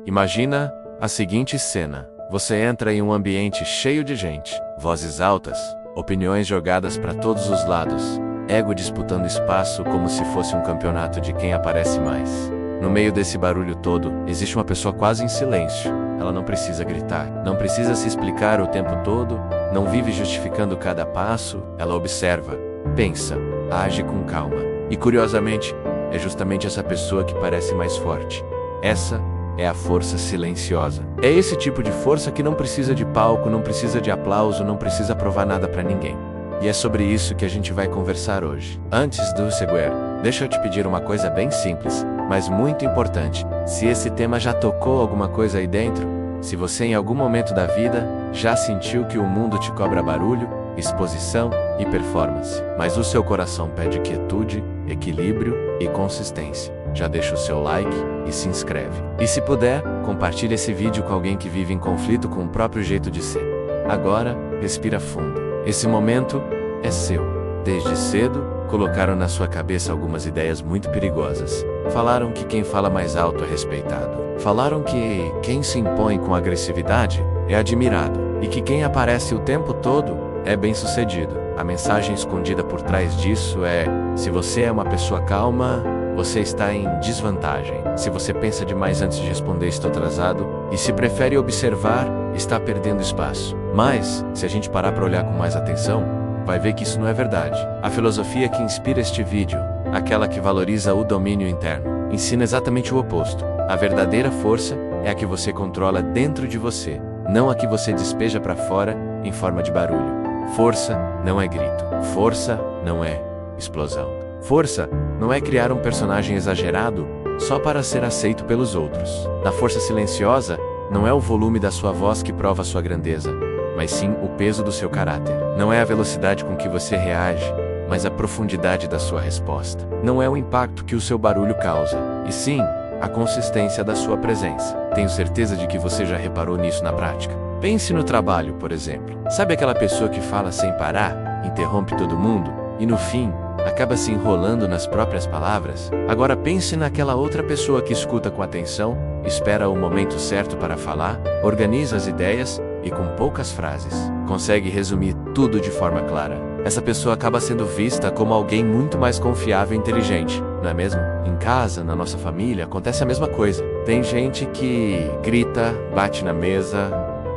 Imagina a seguinte cena. Você entra em um ambiente cheio de gente, vozes altas, opiniões jogadas para todos os lados, ego disputando espaço como se fosse um campeonato de quem aparece mais. No meio desse barulho todo, existe uma pessoa quase em silêncio. Ela não precisa gritar, não precisa se explicar o tempo todo, não vive justificando cada passo, ela observa, pensa, age com calma. E curiosamente, é justamente essa pessoa que parece mais forte. Essa é a força silenciosa. É esse tipo de força que não precisa de palco, não precisa de aplauso, não precisa provar nada para ninguém. E é sobre isso que a gente vai conversar hoje. Antes do seguir, deixa eu te pedir uma coisa bem simples, mas muito importante. Se esse tema já tocou alguma coisa aí dentro, se você em algum momento da vida já sentiu que o mundo te cobra barulho, exposição e performance, mas o seu coração pede quietude, equilíbrio e consistência, já deixa o seu like e se inscreve. E se puder, compartilhe esse vídeo com alguém que vive em conflito com o próprio jeito de ser. Agora, respira fundo. Esse momento é seu. Desde cedo, colocaram na sua cabeça algumas ideias muito perigosas. Falaram que quem fala mais alto é respeitado. Falaram que quem se impõe com agressividade é admirado. E que quem aparece o tempo todo é bem-sucedido. A mensagem escondida por trás disso é: se você é uma pessoa calma, você está em desvantagem. Se você pensa demais antes de responder, está atrasado. E se prefere observar, está perdendo espaço. Mas, se a gente parar para olhar com mais atenção, vai ver que isso não é verdade. A filosofia que inspira este vídeo, aquela que valoriza o domínio interno, ensina exatamente o oposto. A verdadeira força é a que você controla dentro de você, não a que você despeja para fora em forma de barulho. Força não é grito. Força não é explosão. Força não é criar um personagem exagerado só para ser aceito pelos outros. Na força silenciosa, não é o volume da sua voz que prova sua grandeza, mas sim o peso do seu caráter. Não é a velocidade com que você reage, mas a profundidade da sua resposta. Não é o impacto que o seu barulho causa, e sim a consistência da sua presença. Tenho certeza de que você já reparou nisso na prática. Pense no trabalho, por exemplo. Sabe aquela pessoa que fala sem parar, interrompe todo mundo, e no fim, acaba se enrolando nas próprias palavras? Agora pense naquela outra pessoa que escuta com atenção, espera o momento certo para falar, organiza as ideias e com poucas frases consegue resumir tudo de forma clara. Essa pessoa acaba sendo vista como alguém muito mais confiável e inteligente, não é mesmo? Em casa, na nossa família, acontece a mesma coisa. Tem gente que grita, bate na mesa,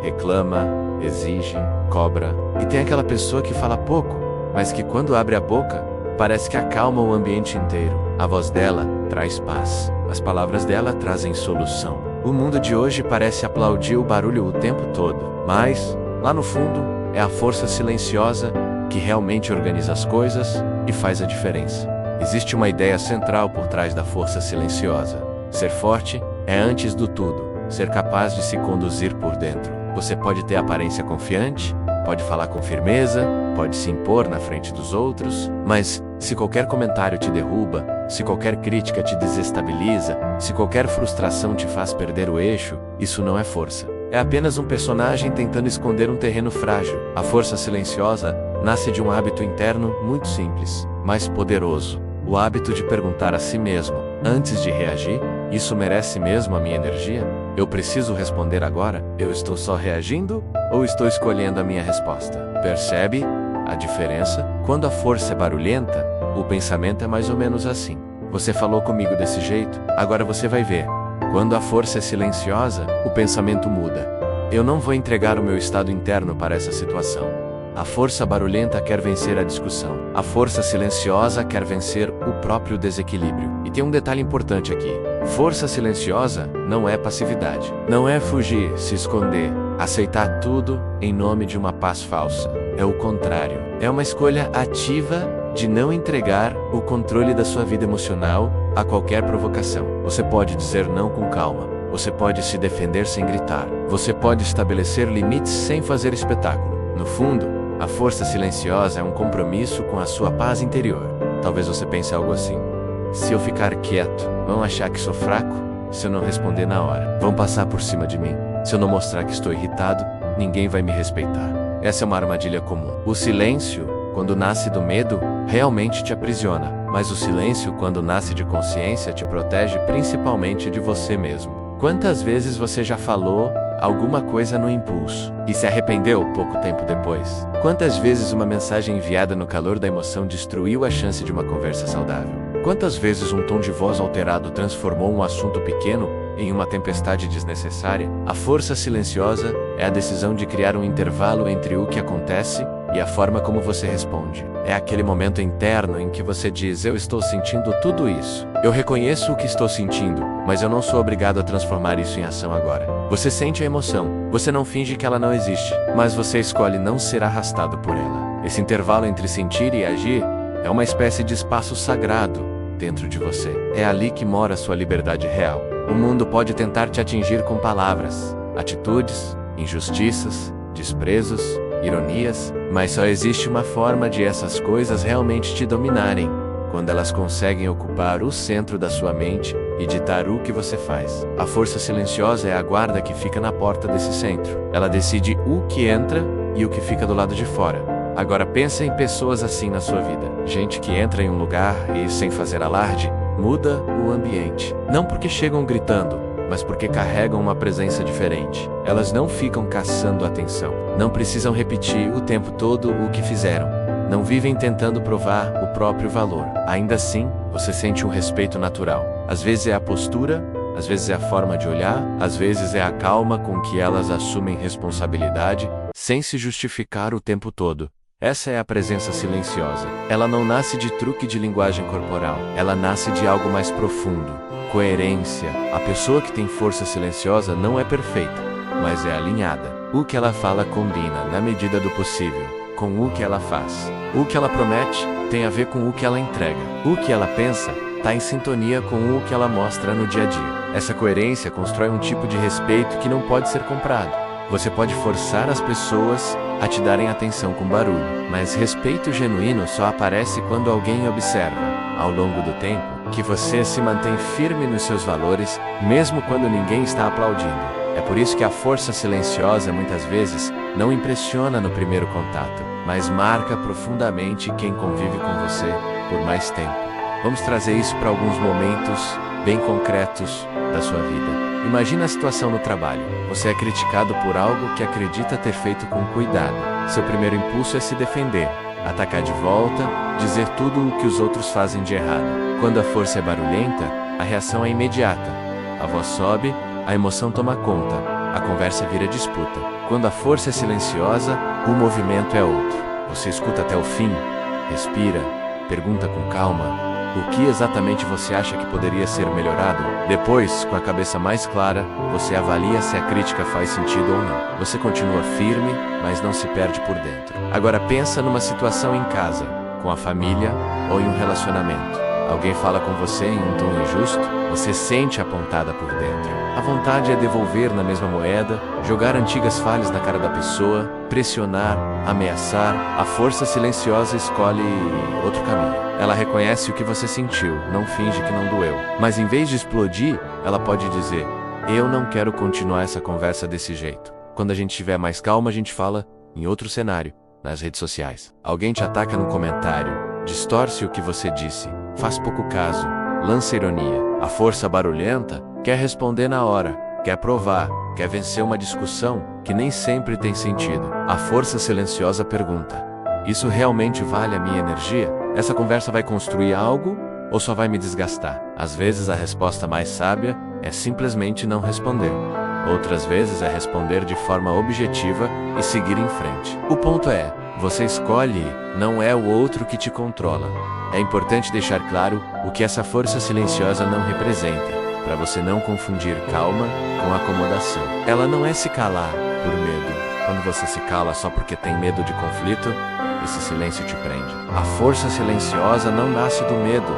reclama, exige, cobra. E tem aquela pessoa que fala pouco, mas que quando abre a boca, parece que acalma o ambiente inteiro. A voz dela traz paz. As palavras dela trazem solução. O mundo de hoje parece aplaudir o barulho o tempo todo. Mas, lá no fundo, é a força silenciosa que realmente organiza as coisas e faz a diferença. Existe uma ideia central por trás da força silenciosa. Ser forte é antes do tudo, ser capaz de se conduzir por dentro. Você pode ter aparência confiante, pode falar com firmeza, pode se impor na frente dos outros, mas se qualquer comentário te derruba, se qualquer crítica te desestabiliza, se qualquer frustração te faz perder o eixo, isso não é força. É apenas um personagem tentando esconder um terreno frágil. A força silenciosa nasce de um hábito interno muito simples, mas poderoso. O hábito de perguntar a si mesmo, antes de reagir: isso merece mesmo a minha energia? Eu preciso responder agora? Eu estou só reagindo ou estou escolhendo a minha resposta? Percebe a diferença? Quando a força é barulhenta, o pensamento é mais ou menos assim. Você falou comigo desse jeito, agora você vai ver. Quando a força é silenciosa, o pensamento muda. Eu não vou entregar o meu estado interno para essa situação. A força barulhenta quer vencer a discussão. A força silenciosa quer vencer o próprio desequilíbrio. E tem um detalhe importante aqui. Força silenciosa não é passividade. Não é fugir, se esconder, aceitar tudo em nome de uma paz falsa. É o contrário. É uma escolha ativa de não entregar o controle da sua vida emocional a qualquer provocação. Você pode dizer não com calma. Você pode se defender sem gritar. Você pode estabelecer limites sem fazer espetáculo. No fundo, a força silenciosa é um compromisso com a sua paz interior. Talvez você pense algo assim: se eu ficar quieto, vão achar que sou fraco? Se eu não responder na hora, vão passar por cima de mim? Se eu não mostrar que estou irritado, ninguém vai me respeitar. Essa é uma armadilha comum. O silêncio, quando nasce do medo, realmente te aprisiona. Mas o silêncio, quando nasce de consciência, te protege principalmente de você mesmo. Quantas vezes você já falou alguma coisa no impulso e se arrependeu pouco tempo depois? Quantas vezes uma mensagem enviada no calor da emoção destruiu a chance de uma conversa saudável? Quantas vezes um tom de voz alterado transformou um assunto pequeno em uma tempestade desnecessária? A força silenciosa é a decisão de criar um intervalo entre o que acontece e a forma como você responde. É aquele momento interno em que você diz: eu estou sentindo tudo isso. Eu reconheço o que estou sentindo, mas eu não sou obrigado a transformar isso em ação agora. Você sente a emoção, você não finge que ela não existe, mas você escolhe não ser arrastado por ela. Esse intervalo entre sentir e agir é uma espécie de espaço sagrado dentro de você. É ali que mora a sua liberdade real. O mundo pode tentar te atingir com palavras, atitudes, injustiças, desprezos, ironias, mas só existe uma forma de essas coisas realmente te dominarem: quando elas conseguem ocupar o centro da sua mente e ditar o que você faz. A força silenciosa é a guarda que fica na porta desse centro. Ela decide o que entra e o que fica do lado de fora. Agora pensa em pessoas assim na sua vida. Gente que entra em um lugar e, sem fazer alarde, muda o ambiente. Não porque chegam gritando, mas porque carregam uma presença diferente. Elas não ficam caçando atenção. Não precisam repetir o tempo todo o que fizeram. Não vivem tentando provar o próprio valor. Ainda assim, você sente um respeito natural. Às vezes é a postura, às vezes é a forma de olhar, às vezes é a calma com que elas assumem responsabilidade, sem se justificar o tempo todo. Essa é a presença silenciosa. Ela não nasce de truque de linguagem corporal. Ela nasce de algo mais profundo. Coerência. A pessoa que tem força silenciosa não é perfeita, mas é alinhada. O que ela fala combina, na medida do possível, com o que ela faz. O que ela promete tem a ver com o que ela entrega. O que ela pensa está em sintonia com o que ela mostra no dia a dia. Essa coerência constrói um tipo de respeito que não pode ser comprado. Você pode forçar as pessoas a te darem atenção com barulho, mas respeito genuíno só aparece quando alguém observa, ao longo do tempo, que você se mantém firme nos seus valores, mesmo quando ninguém está aplaudindo. É por isso que a força silenciosa muitas vezes não impressiona no primeiro contato, mas marca profundamente quem convive com você por mais tempo. Vamos trazer isso para alguns momentos bem concretos da sua vida. Imagina a situação no trabalho. Você é criticado por algo que acredita ter feito com cuidado. Seu primeiro impulso é se defender, atacar de volta, dizer tudo o que os outros fazem de errado. Quando a força é barulhenta, a reação é imediata. A voz sobe, a emoção toma conta, a conversa vira disputa. Quando a força é silenciosa, o movimento é outro. Você escuta até o fim, respira, pergunta com calma: o que exatamente você acha que poderia ser melhorado? Depois, com a cabeça mais clara, você avalia se a crítica faz sentido ou não. Você continua firme, mas não se perde por dentro. Agora pensa numa situação em casa, com a família ou em um relacionamento. Alguém fala com você em um tom injusto, você sente a pontada por dentro. A vontade é devolver na mesma moeda, jogar antigas falhas na cara da pessoa, pressionar, ameaçar. A força silenciosa escolhe outro caminho. Ela reconhece o que você sentiu, não finge que não doeu. Mas em vez de explodir, ela pode dizer: eu não quero continuar essa conversa desse jeito. Quando a gente estiver mais calmo, a gente fala em outro cenário, nas redes sociais. Alguém te ataca no comentário, distorce o que você disse, faz pouco caso, lança ironia. A força barulhenta quer responder na hora, quer provar, quer vencer uma discussão que nem sempre tem sentido. A força silenciosa pergunta: isso realmente vale a minha energia? Essa conversa vai construir algo ou só vai me desgastar? Às vezes a resposta mais sábia é simplesmente não responder. Outras vezes é responder de forma objetiva e seguir em frente. O ponto é, você escolhe, não é o outro que te controla. É importante deixar claro o que essa força silenciosa não representa, para você não confundir calma com acomodação. Ela não é se calar por medo. Quando você se cala só porque tem medo de conflito, esse silêncio te prende. A força silenciosa não nasce do medo,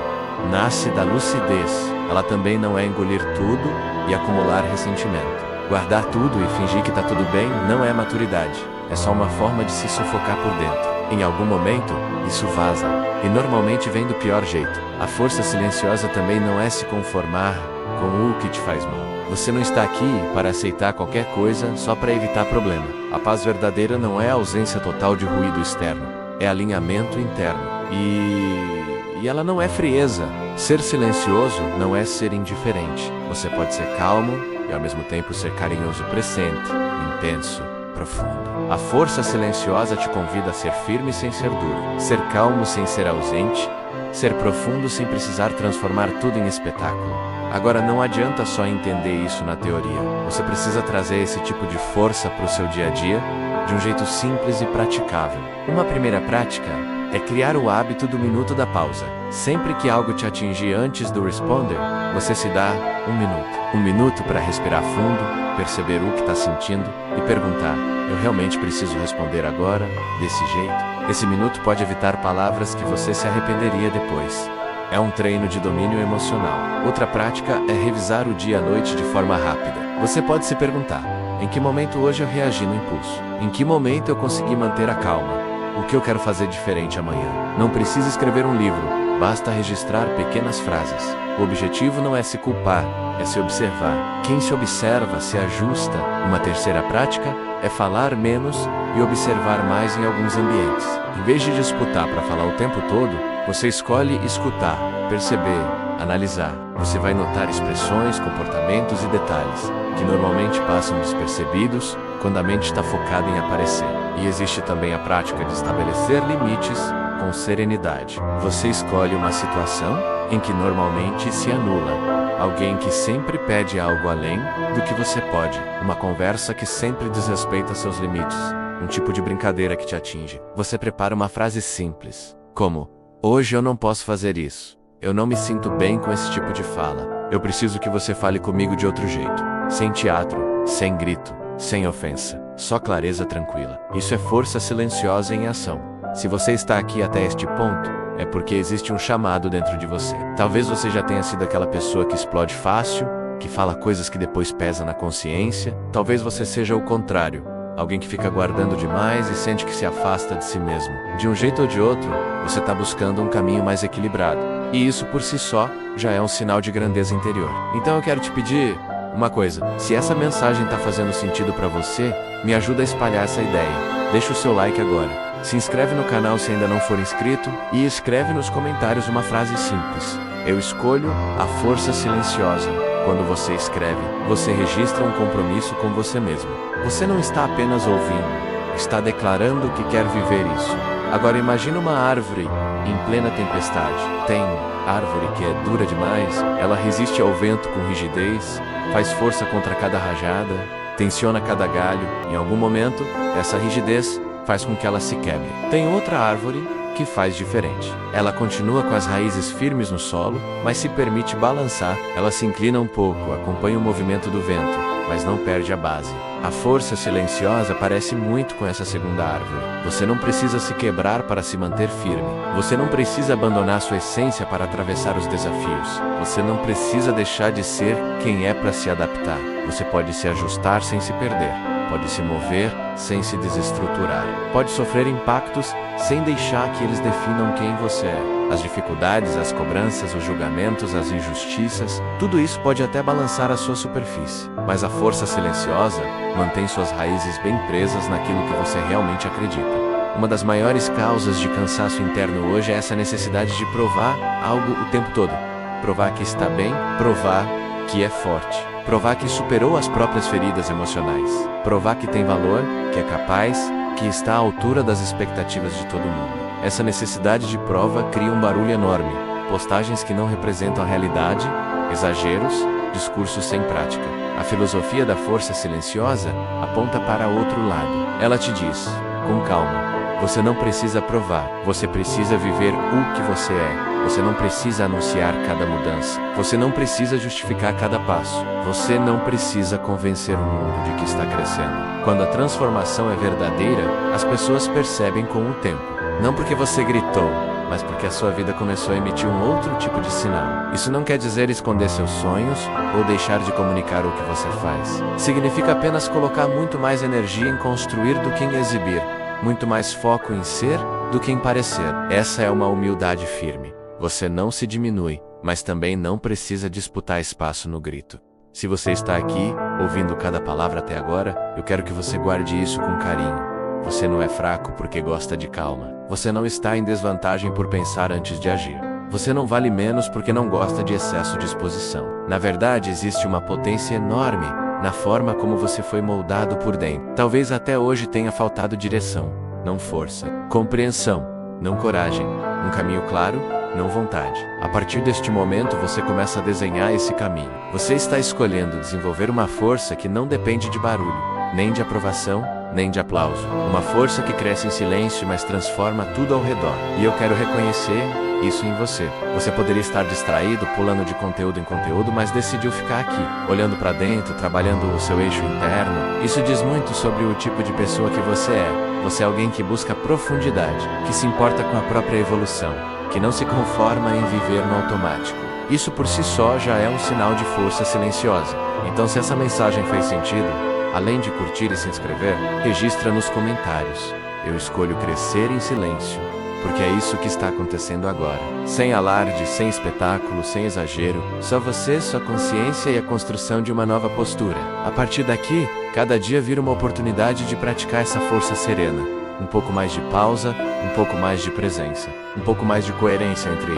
nasce da lucidez. Ela também não é engolir tudo e acumular ressentimento. Guardar tudo e fingir que tá tudo bem não é maturidade. É só uma forma de se sufocar por dentro. Em algum momento, isso vaza. E normalmente vem do pior jeito. A força silenciosa também não é se conformar com o que te faz mal. Você não está aqui para aceitar qualquer coisa só para evitar problema. A paz verdadeira não é a ausência total de ruído externo. É alinhamento interno. E ela não é frieza. Ser silencioso não é ser indiferente. Você pode ser calmo, e ao mesmo tempo ser carinhoso, presente, intenso, profundo. A força silenciosa te convida a ser firme sem ser duro, ser calmo sem ser ausente, ser profundo sem precisar transformar tudo em espetáculo. Agora, não adianta só entender isso na teoria. Você precisa trazer esse tipo de força para o seu dia a dia de um jeito simples e praticável. Uma primeira prática é criar o hábito do minuto da pausa. Sempre que algo te atingir antes do responder, você se dá 1 minuto. 1 minuto para respirar fundo, perceber o que está sentindo e perguntar: eu realmente preciso responder agora, desse jeito? Esse minuto pode evitar palavras que você se arrependeria depois. É um treino de domínio emocional. Outra prática é revisar o dia à noite de forma rápida. Você pode se perguntar: em que momento hoje eu reagi no impulso? Em que momento eu consegui manter a calma? O que eu quero fazer diferente amanhã? Não precisa escrever um livro, basta registrar pequenas frases. O objetivo não é se culpar, é se observar. Quem se observa se ajusta. Uma terceira prática é falar menos e observar mais em alguns ambientes. Em vez de disputar para falar o tempo todo, você escolhe escutar, perceber, analisar. Você vai notar expressões, comportamentos e detalhes que normalmente passam despercebidos quando a mente está focada em aparecer. E existe também a prática de estabelecer limites com serenidade. Você escolhe uma situação em que normalmente se anula. Alguém que sempre pede algo além do que você pode. Uma conversa que sempre desrespeita seus limites. Um tipo de brincadeira que te atinge. Você prepara uma frase simples, como: hoje eu não posso fazer isso. Eu não me sinto bem com esse tipo de fala. Eu preciso que você fale comigo de outro jeito. Sem teatro, sem grito, sem ofensa. Só clareza tranquila. Isso é força silenciosa em ação. Se você está aqui até este ponto, é porque existe um chamado dentro de você. Talvez você já tenha sido aquela pessoa que explode fácil, que fala coisas que depois pesam na consciência. Talvez você seja o contrário. Alguém que fica guardando demais e sente que se afasta de si mesmo. De um jeito ou de outro, você está buscando um caminho mais equilibrado. E isso por si só já é um sinal de grandeza interior. Então eu quero te pedir uma coisa: se essa mensagem está fazendo sentido para você, me ajuda a espalhar essa ideia. Deixa o seu like agora. Se inscreve no canal se ainda não for inscrito e escreve nos comentários uma frase simples. Eu escolho a força silenciosa. Quando você escreve, você registra um compromisso com você mesmo. Você não está apenas ouvindo, está declarando que quer viver isso. Agora imagine uma árvore em plena tempestade. Tem árvore que é dura demais, ela resiste ao vento com rigidez, faz força contra cada rajada, tensiona cada galho. Em algum momento, essa rigidez faz com que ela se quebre. Tem outra árvore que faz diferente. Ela continua com as raízes firmes no solo, mas se permite balançar. Ela se inclina um pouco, acompanha o movimento do vento, mas não perde a base. A força silenciosa parece muito com essa segunda árvore. Você não precisa se quebrar para se manter firme. Você não precisa abandonar sua essência para atravessar os desafios. Você não precisa deixar de ser quem é para se adaptar. Você pode se ajustar sem se perder. Pode se mover sem se desestruturar. Pode sofrer impactos sem deixar que eles definam quem você é. As dificuldades, as cobranças, os julgamentos, as injustiças, tudo isso pode até balançar a sua superfície. Mas a força silenciosa mantém suas raízes bem presas naquilo que você realmente acredita. Uma das maiores causas de cansaço interno hoje é essa necessidade de provar algo o tempo todo. Provar que está bem, provar que é forte. Provar que superou as próprias feridas emocionais. Provar que tem valor, que é capaz, que está à altura das expectativas de todo mundo. Essa necessidade de prova cria um barulho enorme. Postagens que não representam a realidade, exageros, discursos sem prática. A filosofia da força silenciosa aponta para outro lado. Ela te diz, com calma, você não precisa provar, você precisa viver o que você é. Você não precisa anunciar cada mudança. Você não precisa justificar cada passo. Você não precisa convencer o mundo de que está crescendo. Quando a transformação é verdadeira, as pessoas percebem com o tempo. Não porque você gritou, mas porque a sua vida começou a emitir um outro tipo de sinal. Isso não quer dizer esconder seus sonhos ou deixar de comunicar o que você faz. Significa apenas colocar muito mais energia em construir do que em exibir. Muito mais foco em ser do que em parecer. Essa é uma humildade firme. Você não se diminui, mas também não precisa disputar espaço no grito. Se você está aqui, ouvindo cada palavra até agora, eu quero que você guarde isso com carinho. Você não é fraco porque gosta de calma. Você não está em desvantagem por pensar antes de agir. Você não vale menos porque não gosta de excesso de exposição. Na verdade, existe uma potência enorme na forma como você foi moldado por dentro. Talvez até hoje tenha faltado direção, não força. Compreensão, não coragem. Um caminho claro, não vontade. A partir deste momento você começa a desenhar esse caminho. Você está escolhendo desenvolver uma força que não depende de barulho, nem de aprovação, nem de aplauso. Uma força que cresce em silêncio, mas transforma tudo ao redor. E eu quero reconhecer isso em você. Você poderia estar distraído, pulando de conteúdo em conteúdo, mas decidiu ficar aqui, olhando para dentro, trabalhando o seu eixo interno. Isso diz muito sobre o tipo de pessoa que você é. Você é alguém que busca profundidade, que se importa com a própria evolução, que não se conforma em viver no automático. Isso por si só já é um sinal de força silenciosa. Então, se essa mensagem fez sentido, além de curtir e se inscrever, registra nos comentários. Eu escolho crescer em silêncio, porque é isso que está acontecendo agora. Sem alarde, sem espetáculo, sem exagero, só você, sua consciência e a construção de uma nova postura. A partir daqui, cada dia vira uma oportunidade de praticar essa força serena. Um pouco mais de pausa, um pouco mais de presença, um pouco mais de coerência entre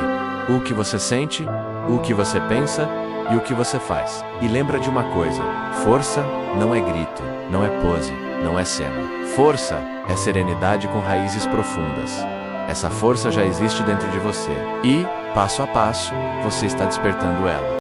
o que você sente, o que você pensa e o que você faz. E lembra de uma coisa: força não é grito, não é pose, não é cena. Força é serenidade com raízes profundas. Essa força já existe dentro de você e, passo a passo, você está despertando ela.